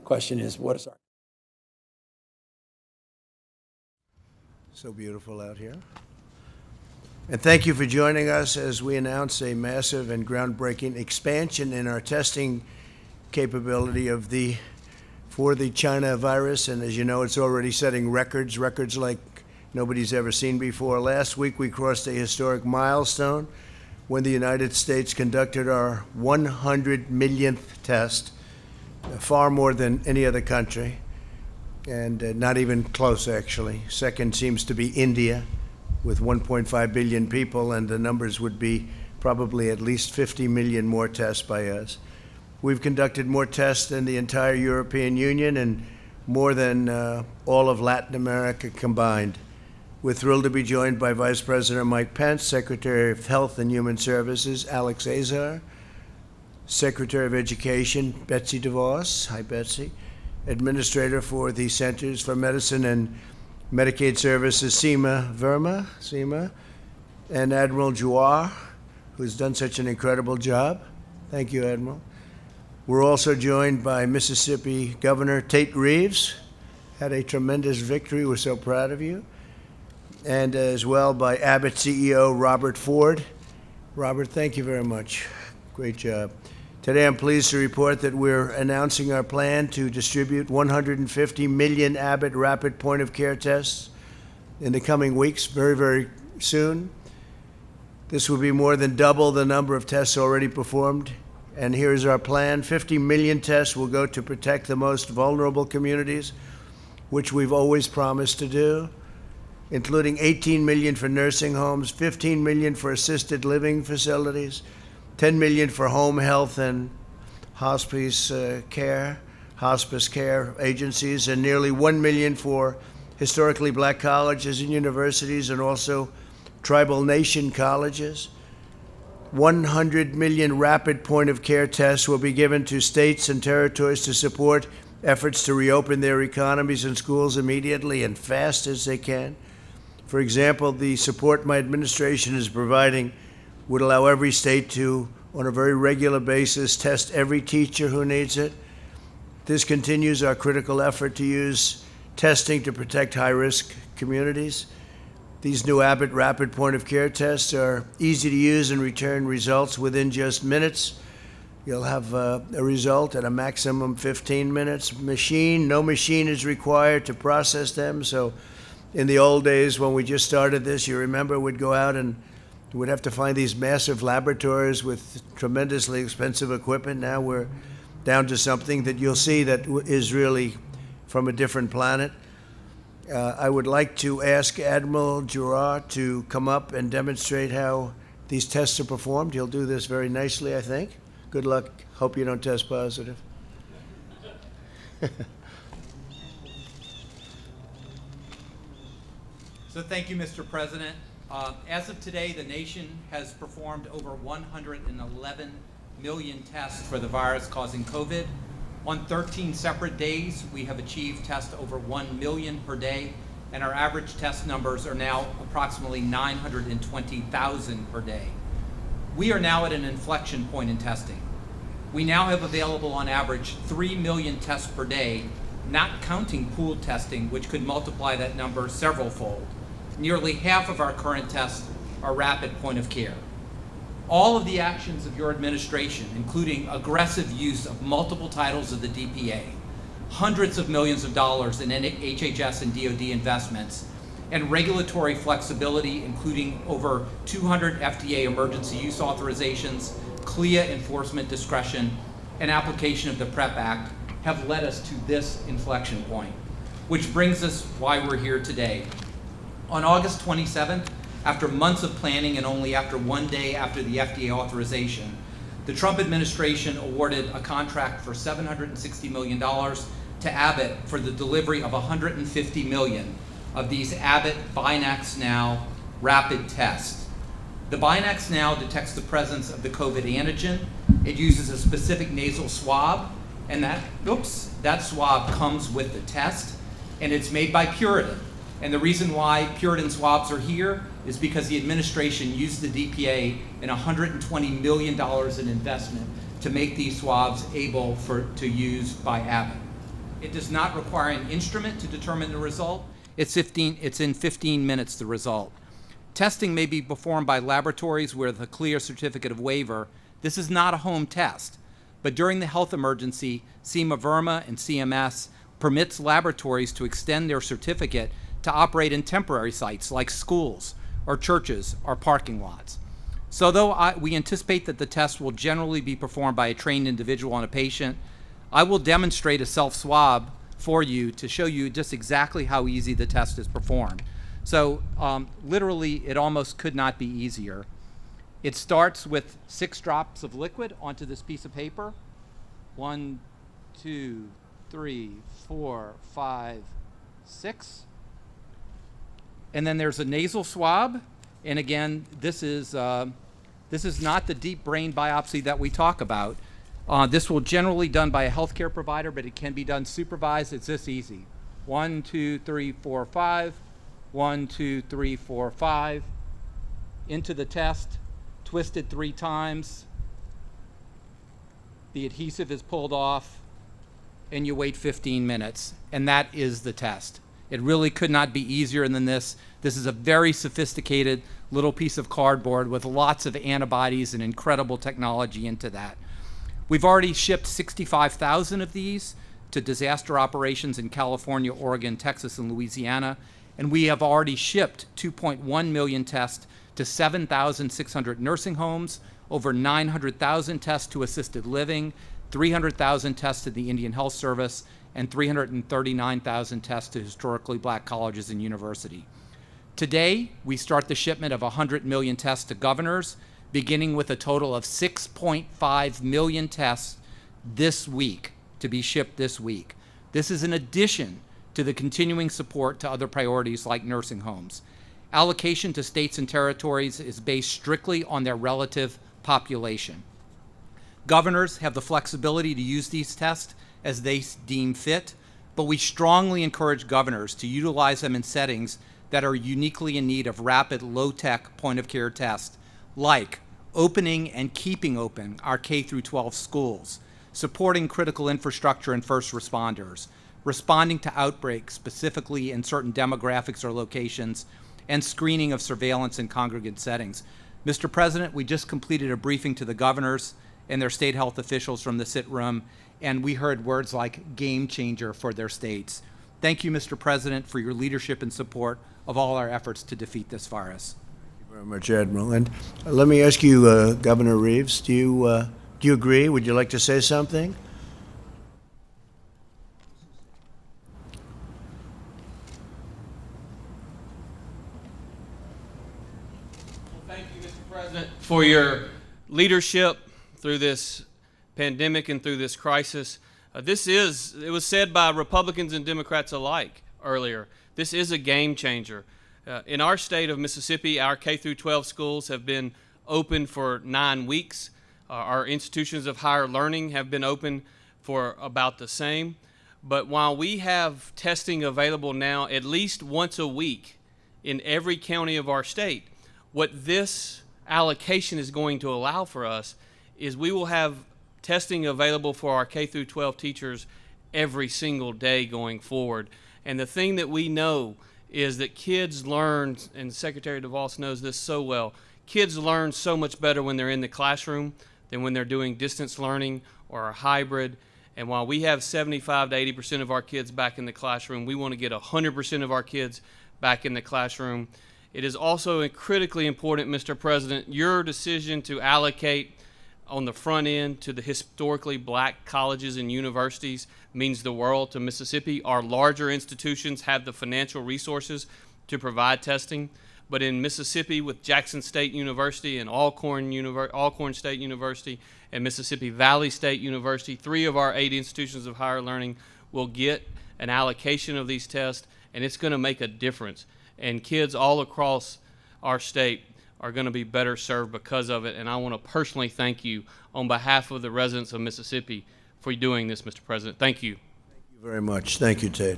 question is, what is our... So beautiful out here. And thank you for joining us as we announce a massive and groundbreaking expansion in our testing capability for the China virus. And as you know, it's already setting records like nobody's ever seen before. Last week, we crossed a historic milestone when the United States conducted our 100 millionth test, far more than any other country, and not even close, actually. Second seems to be India, with 1.5 billion people, and the numbers would be probably at least 50 million more tests by us. We've conducted more tests than the entire European Union and more than all of Latin America combined. We're thrilled to be joined by Vice President Mike Pence, Secretary of Health and Human Services Alex Azar, Secretary of Education Betsy DeVos, hi Betsy, Administrator for the Centers for Medicine and Medicaid Services Seema Verma, and Admiral Jawar, who's done such an incredible job. Thank you, Admiral. We're also joined by Mississippi Governor Tate Reeves, had a tremendous victory. We're so proud of you. And as well by Abbott CEO Robert Ford. Robert, thank you very much. Great job. Today I'm pleased to report that we're announcing our plan to distribute 150 million Abbott rapid point-of-care tests in the coming weeks, very, very soon. This will be more than double the number of tests already performed. And here's our plan. 50 million tests will go to protect the most vulnerable communities, which we've always promised to do, including 18 million for nursing homes, 15 million for assisted living facilities, 10 million for home health and hospice care agencies, and nearly 1 million for historically black colleges and universities and also tribal nation colleges. 100 million rapid point-of-care tests will be given to states and territories to support efforts to reopen their economies and schools immediately and fast as they can. For example, the support my administration is providing would allow every state to, on a very regular basis, test every teacher who needs it. This continues our critical effort to use testing to protect high-risk communities. These new Abbott rapid point-of-care tests are easy to use and return results within just minutes. You'll have a result at a maximum 15 minutes. No machine is required to process them. So in the old days when we just started this, you remember we'd go out and we'd have to find these massive laboratories with tremendously expensive equipment. Now we're down to something that you'll see that is really from a different planet. I would like to ask Admiral Jawar to come up and demonstrate how these tests are performed. He'll do this very nicely, I think. Good luck. Hope you don't test positive. So thank you, Mr. President. As of today, the nation has performed over 111 million tests for the virus causing COVID. On 13 separate days, we have achieved tests over 1 million per day, and our average test numbers are now approximately 920,000 per day. We are now at an inflection point in testing. We now have available on average 3 million tests per day, not counting pooled testing, which could multiply that number several-fold. Nearly half of our current tests are rapid point of care. All of the actions of your administration, including aggressive use of multiple titles of the DPA, hundreds of millions of dollars in HHS and DoD investments, and regulatory flexibility, including over 200 FDA emergency use authorizations, CLIA enforcement discretion, and application of the PrEP Act, have led us to this inflection point, which brings us why we're here today. On August 27th, after months of planning and only after 1 day after the FDA authorization, the Trump administration awarded a contract for $760 million to Abbott for the delivery of 150 million of these Abbott Binax Now rapid tests. The Binax Now detects the presence of the COVID antigen. It uses a specific nasal swab, and that swab comes with the test, and it's made by Puritan. And the reason why Puritan swabs are here is because the administration used the DPA and $120 million in investment to make these swabs able to use by Abbott. It does not require an instrument to determine the result. It's in 15 minutes, the result. Testing may be performed by laboratories with a clear certificate of waiver. This is not a home test. But during the health emergency, SEMA Verma and CMS permits laboratories to extend their certificate to operate in temporary sites like schools or churches or parking lots. So though we anticipate that the test will generally be performed by a trained individual on a patient, I will demonstrate a self-swab for you to show you just exactly how easy the test is performed. So literally, it almost could not be easier. It starts with 6 drops of liquid onto this piece of paper. 1, 2, 3, 4, 5, 6. And then there's a nasal swab. And again, this is not the deep brain biopsy that we talk about. This will generally be done by a healthcare provider, but it can be done supervised. It's this easy. 1, 2, 3, 4, 5. 1, 2, 3, 4, 5. Into the test, twisted 3 times. The adhesive is pulled off, and you wait 15 minutes. And that is the test. It really could not be easier than this. This is a very sophisticated little piece of cardboard with lots of antibodies and incredible technology into that. We've already shipped 65,000 of these to disaster operations in California, Oregon, Texas, and Louisiana. And we have already shipped 2.1 million tests to 7,600 nursing homes, over 900,000 tests to assisted living, 300,000 tests to the Indian Health Service, and 339,000 tests to historically black colleges and universities. Today, we start the shipment of 100 million tests to governors, beginning with a total of 6.5 million tests this week, to be shipped this week. This is in addition to the continuing support to other priorities like nursing homes. Allocation to states and territories is based strictly on their relative population. Governors have the flexibility to use these tests as they deem fit, but we strongly encourage governors to utilize them in settings that are uniquely in need of rapid, low-tech point-of-care tests, like opening and keeping open our K-12 schools, supporting critical infrastructure and first responders, responding to outbreaks specifically in certain demographics or locations, and screening of surveillance in congregate settings. Mr. President, we just completed a briefing to the governors and their state health officials from the sit room, and we heard words like game changer for their states. Thank you, Mr. President, for your leadership and support of all our efforts to defeat this virus. Thank you very much, Admiral. And let me ask you, Governor Reeves, do you agree? Would you like to say something? For your leadership through this pandemic and through this crisis. It was said by Republicans and Democrats alike earlier, this is a game changer. In our state of Mississippi, our K-12 schools have been open for 9 weeks. Our institutions of higher learning have been open for about the same. But while we have testing available now at least once a week in every county of our state, what this allocation is going to allow for us is we will have testing available for our K-12 teachers every single day going forward. And the thing that we know is that kids learn, and Secretary DeVos knows this so well, kids learn so much better when they're in the classroom than when they're doing distance learning or a hybrid. And while we have 75 to 80% of our kids back in the classroom, we want to get 100% of our kids back in the classroom. It is also critically important, Mr. President, your decision to allocate on the front end to the historically black colleges and universities means the world to Mississippi. Our larger institutions have the financial resources to provide testing, but in Mississippi with Jackson State University and Alcorn State University and Mississippi Valley State University, 3 of our 8 institutions of higher learning will get an allocation of these tests, and it's going to make a difference. And kids all across our state are going to be better served because of it. And I want to personally thank you on behalf of the residents of Mississippi for doing this, Mr. President. Thank you. Thank you very much. Thank you, Ted.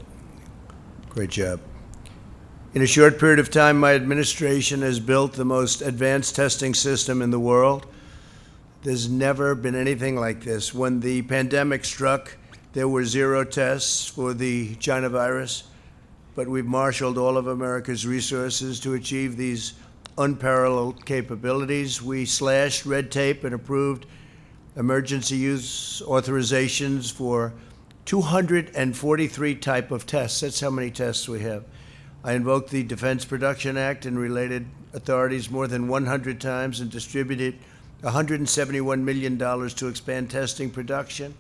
Great job. In a short period of time, my administration has built the most advanced testing system in the world. There's never been anything like this. When the pandemic struck, there were 0 tests for the China virus, but we've marshaled all of America's resources to achieve these unparalleled capabilities. We slashed red tape and approved emergency use authorizations for 243 type of tests. That's how many tests we have. I invoked the Defense Production Act and related authorities more than 100 times and distributed $171 million to expand testing production.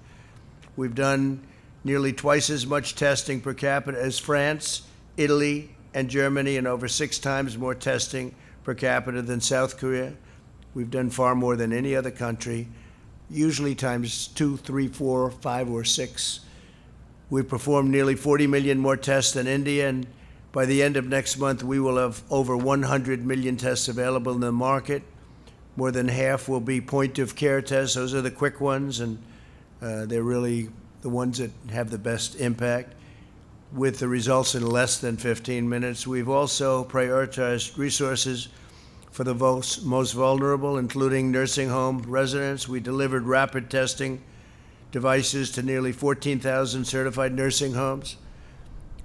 We've done nearly twice as much testing per capita as France, Italy, and Germany, and over 6 times more testing per capita than South Korea. We've done far more than any other country, usually times 2, 3, 4, 5, or 6. We've performed nearly 40 million more tests than India, and by the end of next month, we will have over 100 million tests available in the market. More than half will be point-of-care tests. Those are the quick ones, and they're really the ones that have the best impact, with the results in less than 15 minutes. We've also prioritized resources for the most vulnerable, including nursing home residents. We delivered rapid testing devices to nearly 14,000 certified nursing homes.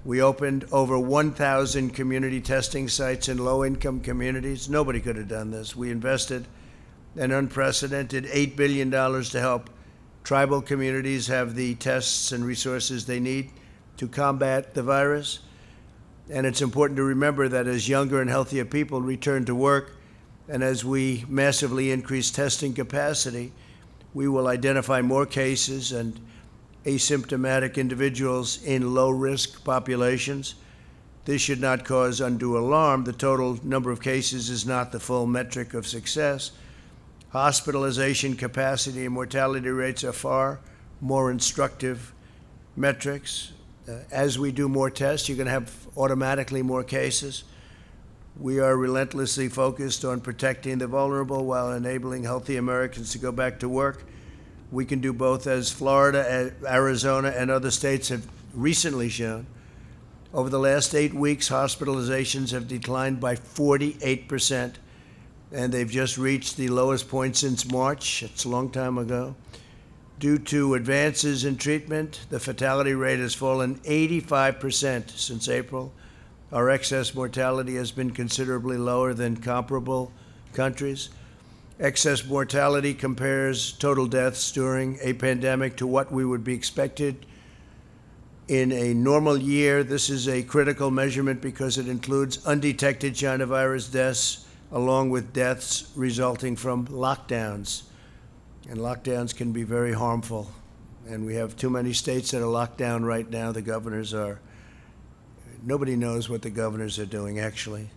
We opened over 1,000 community testing sites in low-income communities. Nobody could have done this. We invested an unprecedented $8 billion to help tribal communities have the tests and resources they need to combat the virus. And it's important to remember that as younger and healthier people return to work, and as we massively increase testing capacity, we will identify more cases and asymptomatic individuals in low-risk populations. This should not cause undue alarm. The total number of cases is not the full metric of success. Hospitalization capacity and mortality rates are far more instructive metrics. As we do more tests, you're going to have automatically more cases. We are relentlessly focused on protecting the vulnerable while enabling healthy Americans to go back to work. We can do both, as Florida, Arizona, and other states have recently shown. Over the last 8 weeks, hospitalizations have declined by 48%, and they've just reached the lowest point since March. It's a long time ago. Due to advances in treatment, the fatality rate has fallen 85% since April. Our excess mortality has been considerably lower than comparable countries. Excess mortality compares total deaths during a pandemic to what we would be expected in a normal year. This is a critical measurement because it includes undetected China virus deaths along with deaths resulting from lockdowns. And lockdowns can be very harmful. And we have too many states that are locked down right now. The governors are, nobody knows what the governors are doing, actually.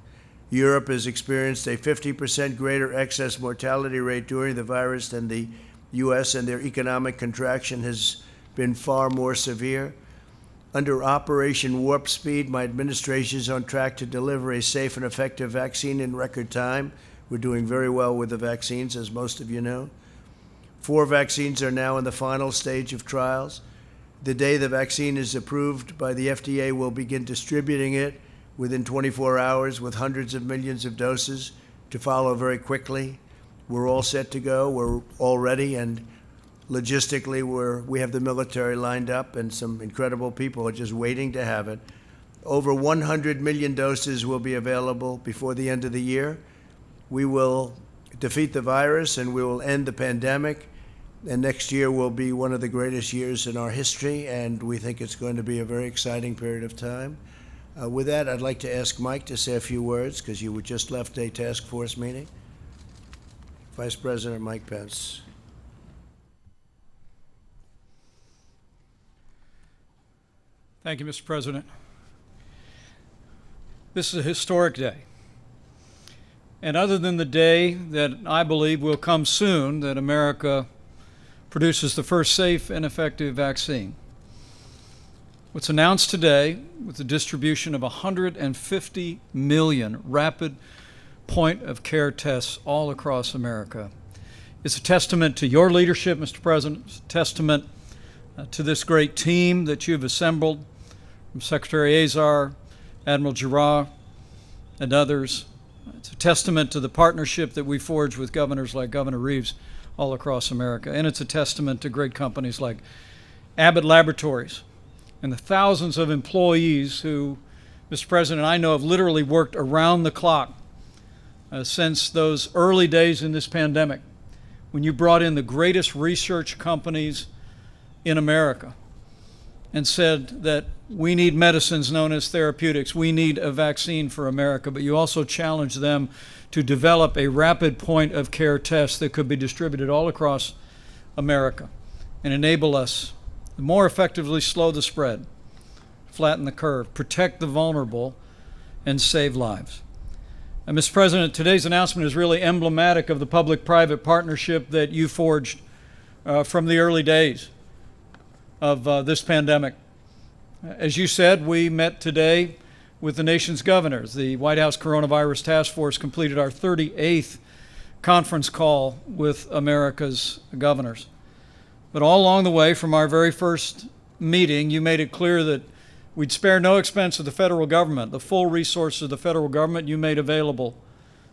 Europe has experienced a 50% greater excess mortality rate during the virus than the U.S., and their economic contraction has been far more severe. Under Operation Warp Speed, my administration is on track to deliver a safe and effective vaccine in record time. We're doing very well with the vaccines, as most of you know. 4 vaccines are now in the final stage of trials. The day the vaccine is approved by the FDA, we'll begin distributing it within 24 hours with hundreds of millions of doses to follow very quickly. We're all set to go. We're all ready, and logistically, we have the military lined up, and some incredible people are just waiting to have it. Over 100 million doses will be available before the end of the year. We will defeat the virus, and we will end the pandemic. And next year will be one of the greatest years in our history, and we think it's going to be a very exciting period of time. With that, I'd like to ask Mike to say a few words, because you just left a task force meeting. Vice President Mike Pence. Thank you, Mr. President. This is a historic day. And other than the day that I believe will come soon, that America produces the first safe and effective vaccine, what's announced today with the distribution of 150 million rapid point-of-care tests all across America is a testament to your leadership, Mr. President. It's a testament to this great team that you've assembled, from Secretary Azar, Admiral Giroir, and others. It's a testament to the partnership that we forged with governors like Governor Reeves all across America. And it's a testament to great companies like Abbott Laboratories, and the thousands of employees who, Mr. President, I know have literally worked around the clock since those early days in this pandemic, when you brought in the greatest research companies in America and said that we need medicines known as therapeutics, we need a vaccine for America, but you also challenged them to develop a rapid point of care test that could be distributed all across America and enable us to more effectively slow the spread, flatten the curve, protect the vulnerable, and save lives. And Mr. President, today's announcement is really emblematic of the public-private partnership that you forged from the early days of this pandemic. As you said, we met today with the nation's governors. The White House Coronavirus Task Force completed our 38th conference call with America's governors. But all along the way, from our very first meeting, you made it clear that we'd spare no expense of the federal government. The full resources of the federal government you made available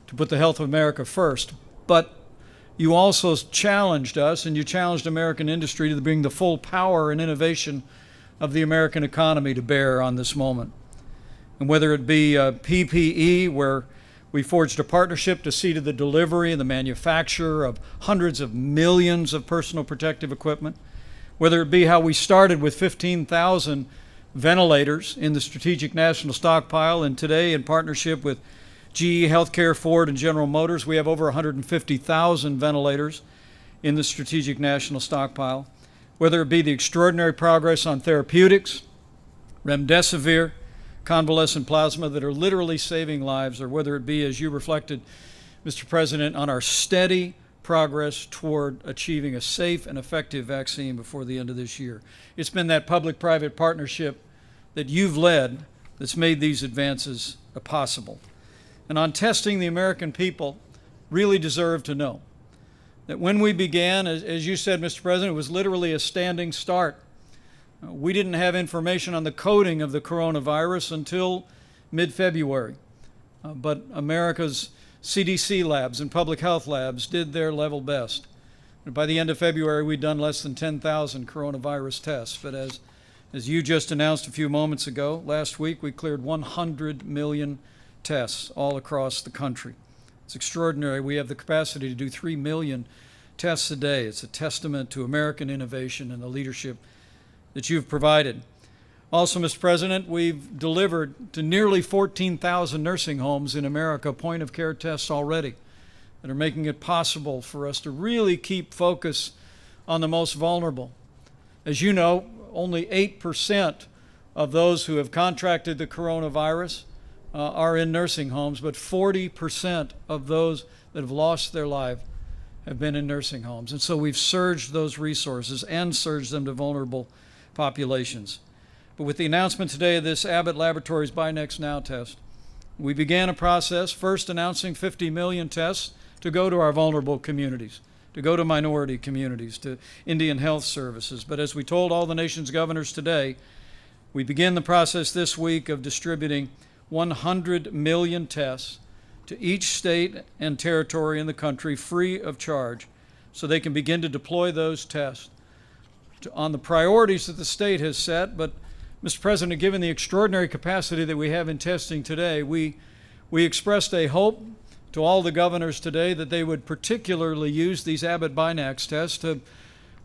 to put the health of America first. But you also challenged us, and you challenged American industry to bring the full power and innovation of the American economy to bear on this moment. And whether it be PPE, where we forged a partnership to see to the delivery and the manufacture of hundreds of millions of personal protective equipment, whether it be how we started with 15,000 ventilators in the Strategic National Stockpile, and today in partnership with GE Healthcare, Ford, and General Motors, we have over 150,000 ventilators in the Strategic National Stockpile, whether it be the extraordinary progress on therapeutics, remdesivir, convalescent plasma that are literally saving lives, or whether it be, as you reflected, Mr. President, on our steady progress toward achieving a safe and effective vaccine before the end of this year. It's been that public-private partnership that you've led that's made these advances possible. And on testing, the American people really deserve to know that when we began, as you said, Mr. President, it was literally a standing start. We didn't have information on the coding of the coronavirus until mid-February. But America's CDC labs and public health labs did their level best. And by the end of February, we'd done less than 10,000 coronavirus tests. But as you just announced a few moments ago, last week we cleared 100 million tests all across the country. It's extraordinary. We have the capacity to do 3 million tests a day. It's a testament to American innovation and the leadership that you've provided. Also, Mr. President, we've delivered to nearly 14,000 nursing homes in America point-of-care tests already that are making it possible for us to really keep focus on the most vulnerable. As you know, only 8% of those who have contracted the coronavirus are in nursing homes, but 40% of those that have lost their life have been in nursing homes. And so we've surged those resources and surged them to vulnerable populations. But with the announcement today of this Abbott Laboratories Buy Next Now test, we began a process first announcing 50 million tests to go to our vulnerable communities, to go to minority communities, to Indian Health Services. But as we told all the nation's governors today, we begin the process this week of distributing 100 million tests to each state and territory in the country free of charge, so they can begin to deploy those tests on the priorities that the state has set. But Mr. President, given the extraordinary capacity that we have in testing today, we expressed a hope to all the governors today that they would particularly use these Abbott Binax tests to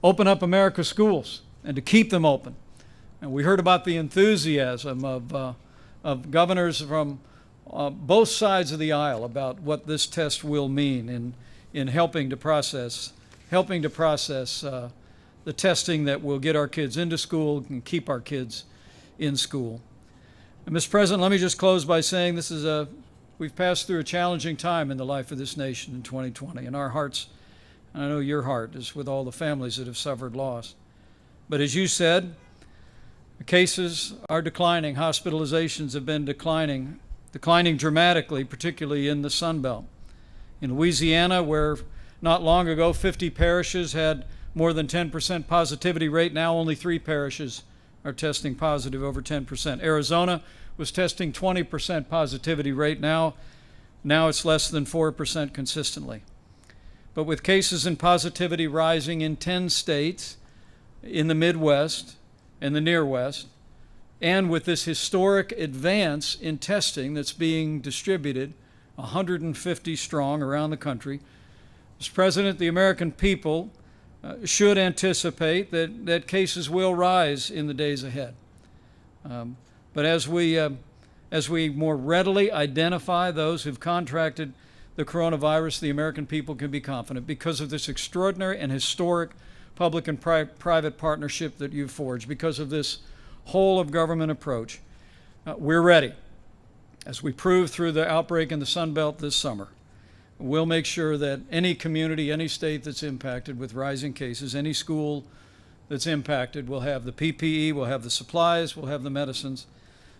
open up America's schools and to keep them open. And we heard about the enthusiasm of governors from both sides of the aisle about what this test will mean in helping to process the testing that will get our kids into school and keep our kids in school. And Mr. President, let me just close by saying we've passed through a challenging time in the life of this nation in 2020, and our hearts, and I know your heart, is with all the families that have suffered loss. But as you said, the cases are declining. Hospitalizations have been declining dramatically, particularly in the Sun Belt. In Louisiana, where not long ago 50 parishes had more than 10% positivity rate, now only 3 parishes are testing positive over 10%. Arizona was testing 20% positivity rate. Now it's less than 4% consistently. But with cases and positivity rising in 10 states, in the Midwest and the Near West, and with this historic advance in testing that's being distributed, 150 strong around the country, Mr. President, the American people should anticipate that cases will rise in the days ahead. But as we more readily identify those who've contracted the coronavirus, the American people can be confident because of this extraordinary and historic public and private partnership that you've forged, because of this whole of government approach. We're ready. As we proved through the outbreak in the Sun Belt this summer, we'll make sure that any community, any state that's impacted with rising cases, any school that's impacted will have the PPE, will have the supplies, will have the medicines.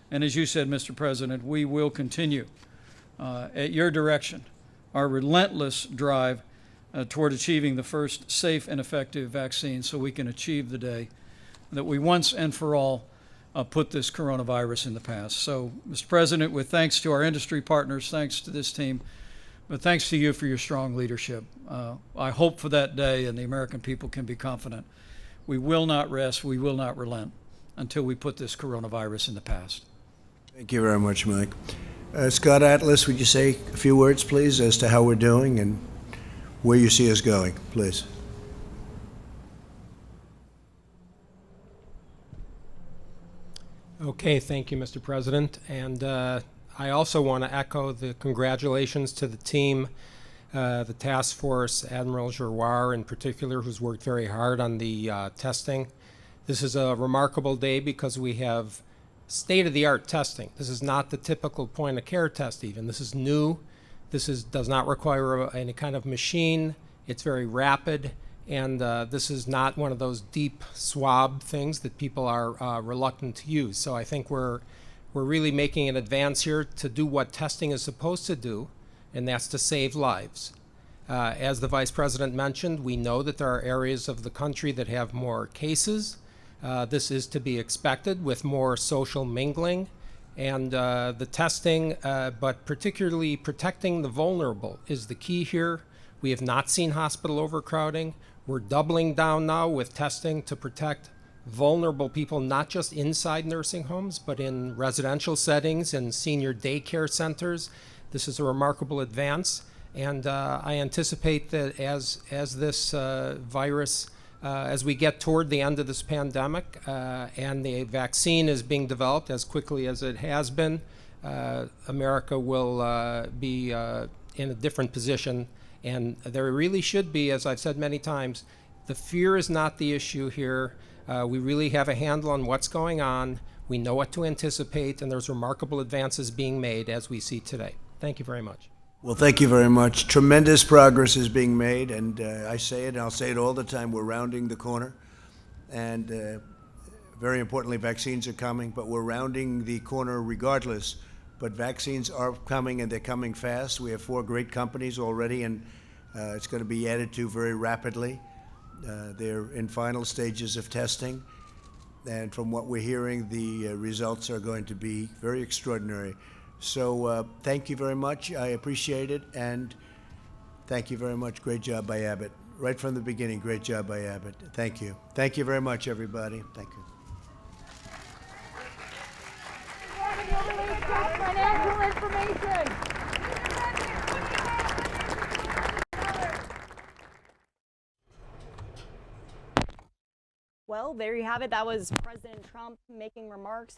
And as you said, Mr. President, we will continue at your direction our relentless drive toward achieving the first safe and effective vaccine so we can achieve the day that we once and for all put this coronavirus in the past. So, Mr. President, with thanks to our industry partners, thanks to this team, but thanks to you for your strong leadership. I hope for that day, and the American people can be confident. We will not rest, we will not relent until we put this coronavirus in the past. Thank you very much, Mike. Scott Atlas, would you say a few words, please, as to how we're doing and where you see us going, please? Okay, thank you, Mr. President. And I also want to echo the congratulations to the team, the task force, Admiral Giroir in particular, who's worked very hard on the testing. This is a remarkable day because we have state-of-the-art testing. This is not the typical point-of-care test even. This is new. This does not require any kind of machine. It's very rapid. And this is not one of those deep swab things that people are reluctant to use. So I think we're really making an advance here to do what testing is supposed to do, and that's to save lives. As the Vice President mentioned, we know that there are areas of the country that have more cases. This is to be expected with more social mingling. And the testing, but particularly protecting the vulnerable, is the key here. We have not seen hospital overcrowding. We're doubling down now with testing to protect vulnerable people, not just inside nursing homes, but in residential settings and senior daycare centers. This is a remarkable advance, and I anticipate that as this virus, as we get toward the end of this pandemic and the vaccine is being developed as quickly as it has been, America will be in a different position. And there really should be, as I've said many times, the fear is not the issue here. We really have a handle on what's going on. We know what to anticipate, and there's remarkable advances being made as we see today. Thank you very much. Well, thank you very much. Tremendous progress is being made, and I say it, and I'll say it all the time, we're rounding the corner. And very importantly, vaccines are coming, but we're rounding the corner regardless. But vaccines are coming, and they're coming fast. We have 4 great companies already, and it's going to be added to very rapidly. They're in final stages of testing. And from what we're hearing, the results are going to be very extraordinary. So thank you very much. I appreciate it. And thank you very much. Great job by Abbott. Right from the beginning, great job by Abbott. Thank you. Thank you very much, everybody. Thank you. Financial information. Well, there you have it. That was President Trump making remarks